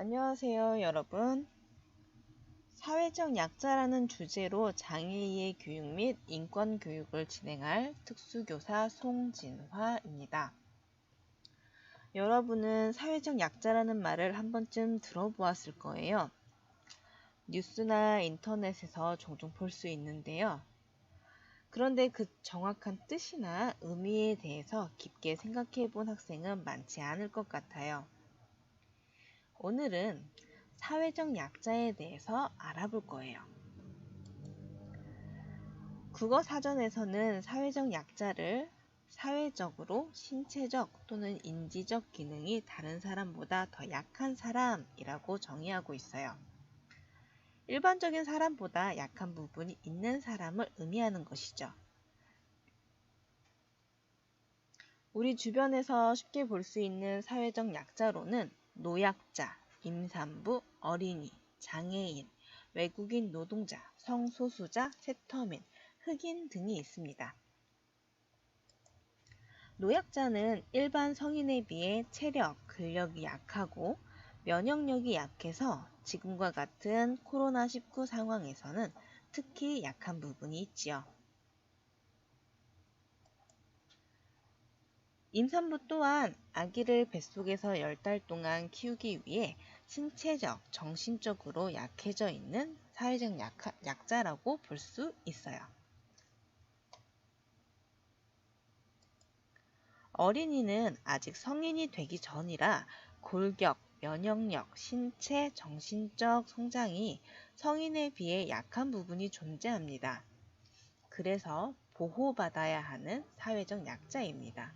안녕하세요, 여러분. 사회적 약자라는 주제로 장애인의 교육 및 인권 교육을 진행할 특수교사 송진화입니다. 여러분은 사회적 약자라는 말을 한 번쯤 들어보았을 거예요. 뉴스나 인터넷에서 종종 볼 수 있는데요. 그런데 그 정확한 뜻이나 의미에 대해서 깊게 생각해 본 학생은 많지 않을 것 같아요. 오늘은 사회적 약자에 대해서 알아볼 거예요. 국어사전에서는 사회적 약자를 사회적으로 신체적 또는 인지적 기능이 다른 사람보다 더 약한 사람이라고 정의하고 있어요. 일반적인 사람보다 약한 부분이 있는 사람을 의미하는 것이죠. 우리 주변에서 쉽게 볼 수 있는 사회적 약자로는 노약자, 임산부, 어린이, 장애인, 외국인 노동자, 성소수자, 세터민, 흑인 등이 있습니다. 노약자는 일반 성인에 비해 체력, 근력이 약하고 면역력이 약해서 지금과 같은 코로나19 상황에서는 특히 약한 부분이 있지요. 임산부 또한 아기를 뱃속에서 10달 동안 키우기 위해 신체적, 정신적으로 약해져 있는 사회적 약자라고 볼 수 있어요. 어린이는 아직 성인이 되기 전이라 골격, 면역력, 신체, 정신적 성장이 성인에 비해 약한 부분이 존재합니다. 그래서 보호받아야 하는 사회적 약자입니다.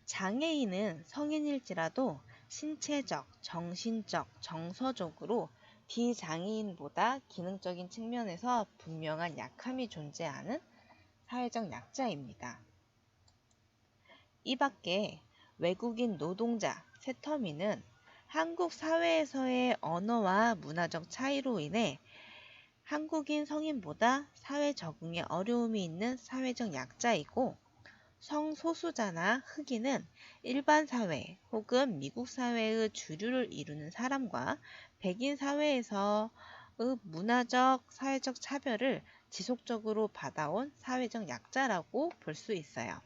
장애인은 성인일지라도 신체적, 정신적, 정서적으로 비장애인보다 기능적인 측면에서 분명한 약함이 존재하는 사회적 약자입니다. 이 밖에 외국인 노동자, 세터민은 한국 사회에서의 언어와 문화적 차이로 인해 한국인 성인보다 사회 적응에 어려움이 있는 사회적 약자이고, 성소수자나 흑인은 일반 사회 혹은 미국 사회의 주류를 이루는 사람과 백인 사회에서의 문화적, 사회적 차별을 지속적으로 받아온 사회적 약자라고 볼 수 있어요.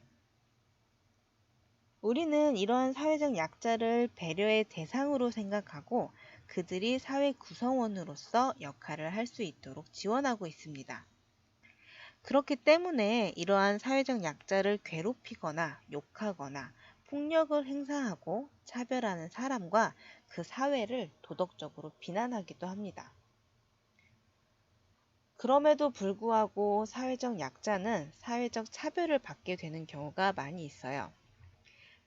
우리는 이러한 사회적 약자를 배려의 대상으로 생각하고 그들이 사회 구성원으로서 역할을 할 수 있도록 지원하고 있습니다. 그렇기 때문에 이러한 사회적 약자를 괴롭히거나 욕하거나 폭력을 행사하고 차별하는 사람과 그 사회를 도덕적으로 비난하기도 합니다. 그럼에도 불구하고 사회적 약자는 사회적 차별을 받게 되는 경우가 많이 있어요.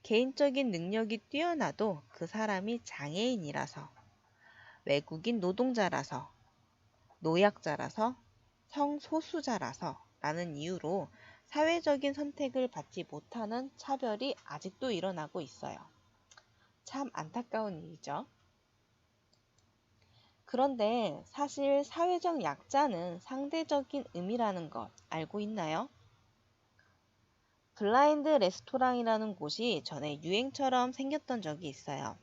개인적인 능력이 뛰어나도 그 사람이 장애인이라서, 외국인 노동자라서, 노약자라서, 성소수자라서 라는 이유로 사회적인 선택을 받지 못하는 차별이 아직도 일어나고 있어요. 참 안타까운 일이죠. 그런데 사실 사회적 약자는 상대적인 의미라는 것 알고 있나요? 블라인드 레스토랑이라는 곳이 전에 유행처럼 생겼던 적이 있어요.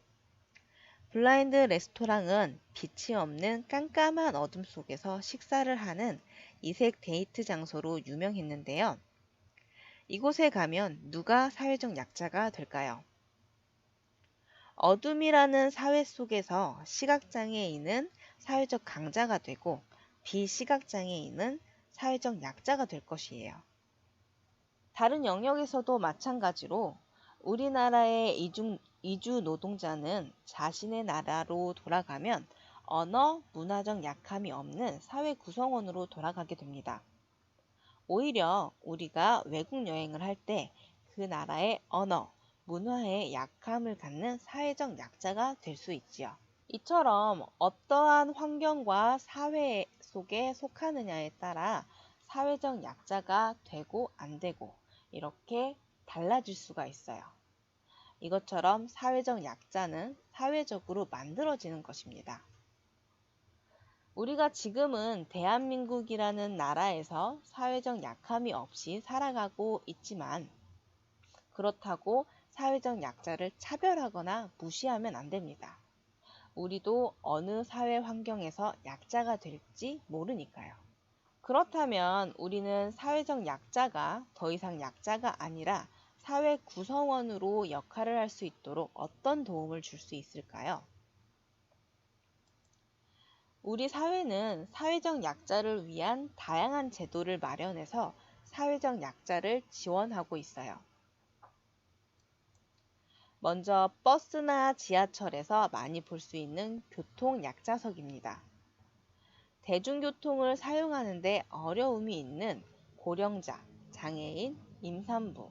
블라인드 레스토랑은 빛이 없는 깜깜한 어둠 속에서 식사를 하는 이색 데이트 장소로 유명했는데요. 이곳에 가면 누가 사회적 약자가 될까요? 어둠이라는 사회 속에서 시각장애인은 사회적 강자가 되고 비시각장애인은 사회적 약자가 될 것이에요. 다른 영역에서도 마찬가지로 우리나라의 이주 노동자는 자신의 나라로 돌아가면 언어, 문화적 약함이 없는 사회 구성원으로 돌아가게 됩니다. 오히려 우리가 외국 여행을 할 때 그 나라의 언어, 문화에 약함을 갖는 사회적 약자가 될 수 있지요. 이처럼 어떠한 환경과 사회 속에 속하느냐에 따라 사회적 약자가 되고 안 되고 이렇게 달라질 수가 있어요. 이것처럼 사회적 약자는 사회적으로 만들어지는 것입니다. 우리가 지금은 대한민국이라는 나라에서 사회적 약함이 없이 살아가고 있지만 그렇다고 사회적 약자를 차별하거나 무시하면 안 됩니다. 우리도 어느 사회 환경에서 약자가 될지 모르니까요. 그렇다면 우리는 사회적 약자가 더 이상 약자가 아니라 사회 구성원으로 역할을 할 수 있도록 어떤 도움을 줄 수 있을까요? 우리 사회는 사회적 약자를 위한 다양한 제도를 마련해서 사회적 약자를 지원하고 있어요. 먼저 버스나 지하철에서 많이 볼 수 있는 교통 약자석입니다. 대중교통을 사용하는데 어려움이 있는 고령자, 장애인, 임산부,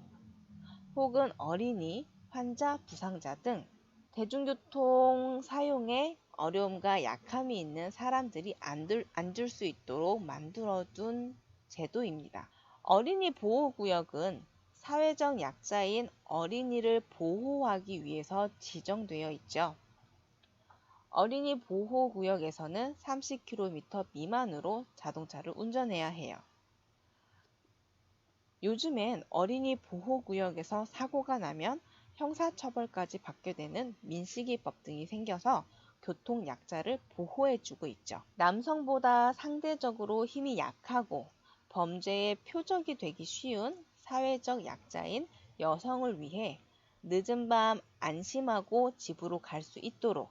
혹은 어린이, 환자, 부상자 등 대중교통 사용에 어려움과 약함이 있는 사람들이 앉을 수 있도록 만들어둔 제도입니다. 어린이 보호구역은 사회적 약자인 어린이를 보호하기 위해서 지정되어 있죠. 어린이 보호구역에서는 30km 미만으로 자동차를 운전해야 해요. 요즘엔 어린이 보호구역에서 사고가 나면 형사처벌까지 받게 되는 민식이법 등이 생겨서 교통약자를 보호해주고 있죠. 남성보다 상대적으로 힘이 약하고 범죄의 표적이 되기 쉬운 사회적 약자인 여성을 위해 늦은 밤 안심하고 집으로 갈 수 있도록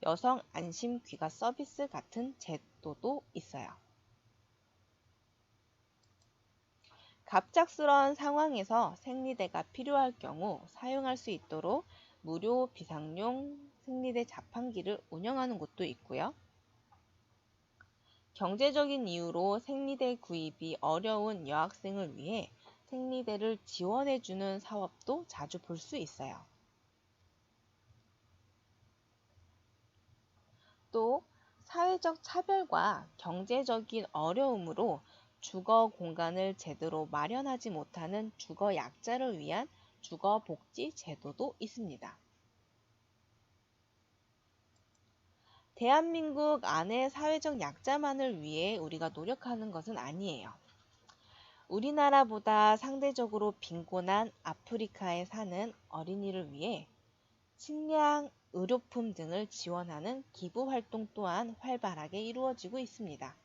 여성 안심 귀가 서비스 같은 제도도 있어요. 갑작스러운 상황에서 생리대가 필요할 경우 사용할 수 있도록 무료 비상용 생리대 자판기를 운영하는 곳도 있고요. 경제적인 이유로 생리대 구입이 어려운 여학생을 위해 생리대를 지원해주는 사업도 자주 볼 수 있어요. 또 사회적 차별과 경제적인 어려움으로 주거 공간을 제대로 마련하지 못하는 주거 약자를 위한 주거 복지 제도도 있습니다. 대한민국 안의 사회적 약자만을 위해 우리가 노력하는 것은 아니에요. 우리나라보다 상대적으로 빈곤한 아프리카에 사는 어린이를 위해 식량, 의료품 등을 지원하는 기부 활동 또한 활발하게 이루어지고 있습니다.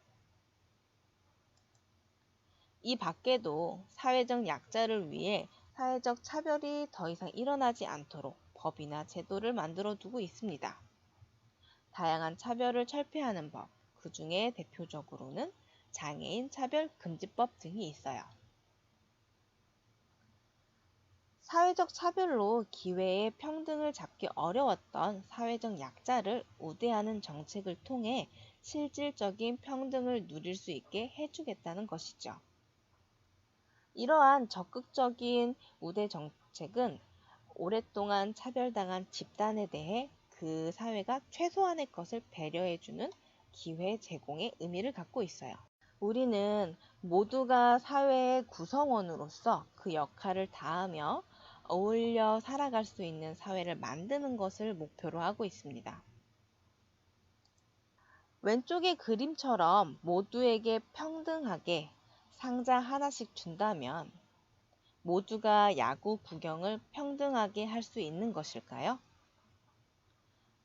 이 밖에도 사회적 약자를 위해 사회적 차별이 더 이상 일어나지 않도록 법이나 제도를 만들어 두고 있습니다. 다양한 차별을 철폐하는 법, 그 중에 대표적으로는 장애인 차별금지법 등이 있어요. 사회적 차별로 기회의 평등을 잡기 어려웠던 사회적 약자를 우대하는 정책을 통해 실질적인 평등을 누릴 수 있게 해주겠다는 것이죠. 이러한 적극적인 우대 정책은 오랫동안 차별당한 집단에 대해 그 사회가 최소한의 것을 배려해주는 기회 제공의 의미를 갖고 있어요. 우리는 모두가 사회의 구성원으로서 그 역할을 다하며 어울려 살아갈 수 있는 사회를 만드는 것을 목표로 하고 있습니다. 왼쪽의 그림처럼 모두에게 평등하게 상자 하나씩 준다면 모두가 야구 구경을 평등하게 할 수 있는 것일까요?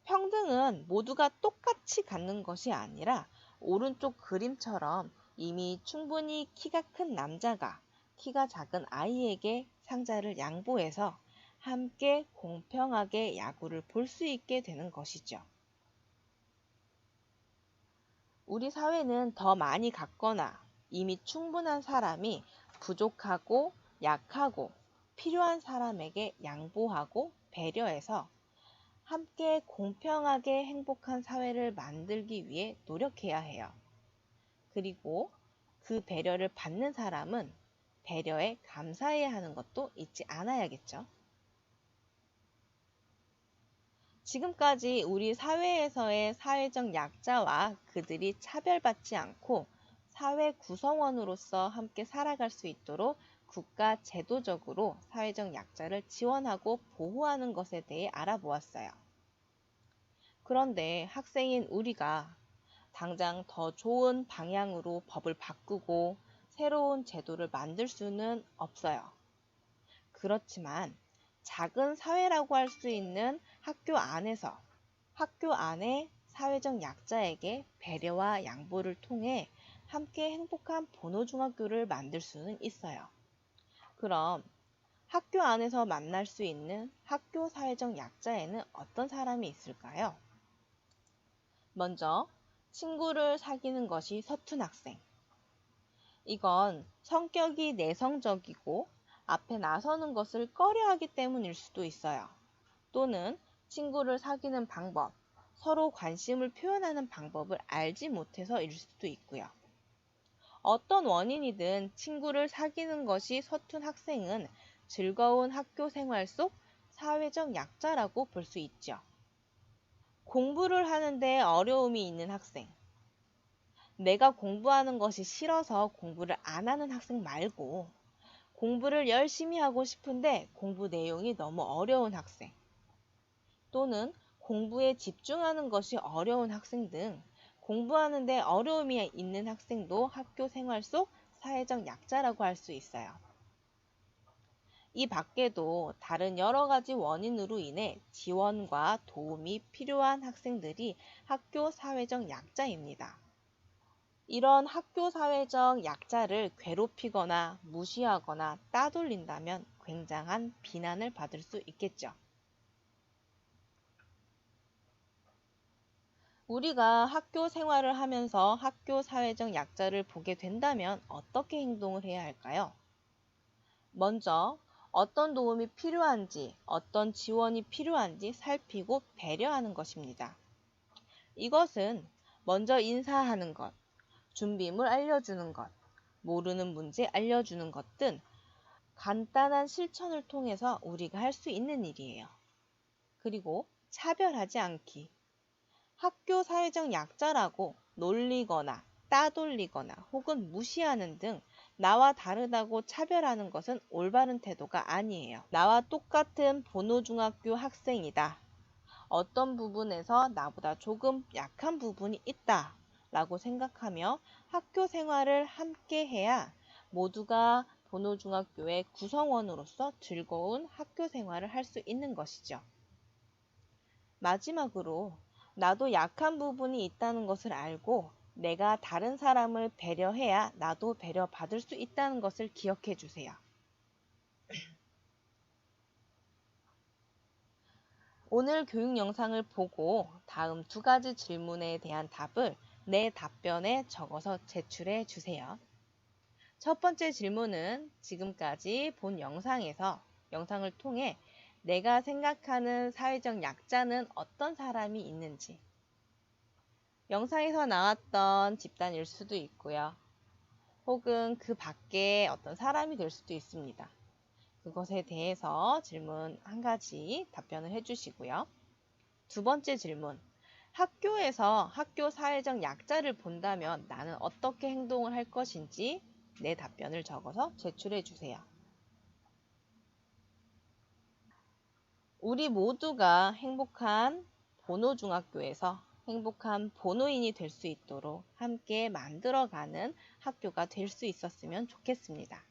평등은 모두가 똑같이 갖는 것이 아니라 오른쪽 그림처럼 이미 충분히 키가 큰 남자가 키가 작은 아이에게 상자를 양보해서 함께 공평하게 야구를 볼 수 있게 되는 것이죠. 우리 사회는 더 많이 갖거나 이미 충분한 사람이 부족하고 약하고 필요한 사람에게 양보하고 배려해서 함께 공평하게 행복한 사회를 만들기 위해 노력해야 해요. 그리고 그 배려를 받는 사람은 배려에 감사해야 하는 것도 잊지 않아야겠죠. 지금까지 우리 사회에서의 사회적 약자와 그들이 차별받지 않고 사회 구성원으로서 함께 살아갈 수 있도록 국가 제도적으로 사회적 약자를 지원하고 보호하는 것에 대해 알아보았어요. 그런데 학생인 우리가 당장 더 좋은 방향으로 법을 바꾸고 새로운 제도를 만들 수는 없어요. 그렇지만 작은 사회라고 할 수 있는 학교 안에서 학교 안의 사회적 약자에게 배려와 양보를 통해 함께 행복한 보노중학교를 만들 수는 있어요. 그럼 학교 안에서 만날 수 있는 학교 사회적 약자에는 어떤 사람이 있을까요? 먼저 친구를 사귀는 것이 서툰 학생. 이건 성격이 내성적이고 앞에 나서는 것을 꺼려하기 때문일 수도 있어요. 또는 친구를 사귀는 방법, 서로 관심을 표현하는 방법을 알지 못해서일 수도 있고요. 어떤 원인이든 친구를 사귀는 것이 서툰 학생은 즐거운 학교 생활 속 사회적 약자라고 볼 수 있죠. 공부를 하는데 어려움이 있는 학생. 내가 공부하는 것이 싫어서 공부를 안 하는 학생 말고 공부를 열심히 하고 싶은데 공부 내용이 너무 어려운 학생. 또는 공부에 집중하는 것이 어려운 학생 등 공부하는데 어려움이 있는 학생도 학교 생활 속 사회적 약자라고 할 수 있어요. 이 밖에도 다른 여러 가지 원인으로 인해 지원과 도움이 필요한 학생들이 학교 사회적 약자입니다. 이런 학교 사회적 약자를 괴롭히거나 무시하거나 따돌린다면 굉장한 비난을 받을 수 있겠죠. 우리가 학교 생활을 하면서 학교 사회적 약자를 보게 된다면 어떻게 행동을 해야 할까요? 먼저 어떤 도움이 필요한지, 어떤 지원이 필요한지 살피고 배려하는 것입니다. 이것은 먼저 인사하는 것, 준비물 알려주는 것, 모르는 문제 알려주는 것 등 간단한 실천을 통해서 우리가 할 수 있는 일이에요. 그리고 차별하지 않기. 학교 사회적 약자라고 놀리거나 따돌리거나 혹은 무시하는 등 나와 다르다고 차별하는 것은 올바른 태도가 아니에요. 나와 똑같은 보노중학교 학생이다. 어떤 부분에서 나보다 조금 약한 부분이 있다 라고 생각하며 학교 생활을 함께 해야 모두가 보노중학교의 구성원으로서 즐거운 학교 생활을 할 수 있는 것이죠. 마지막으로 나도 약한 부분이 있다는 것을 알고 내가 다른 사람을 배려해야 나도 배려받을 수 있다는 것을 기억해 주세요. 오늘 교육 영상을 보고 다음 두 가지 질문에 대한 답을 내 답변에 적어서 제출해 주세요. 첫 번째 질문은 지금까지 본 영상을 통해 내가 생각하는 사회적 약자는 어떤 사람이 있는지, 영상에서 나왔던 집단일 수도 있고요. 혹은 그 밖에 어떤 사람이 될 수도 있습니다. 그것에 대해서 질문 한 가지 답변을 해주시고요. 두 번째 질문. 학교에서 학교 사회적 약자를 본다면 나는 어떻게 행동을 할 것인지 내 답변을 적어서 제출해 주세요. 우리 모두가 행복한 보노중학교에서 행복한 보노인이 될 수 있도록 함께 만들어가는 학교가 될 수 있었으면 좋겠습니다.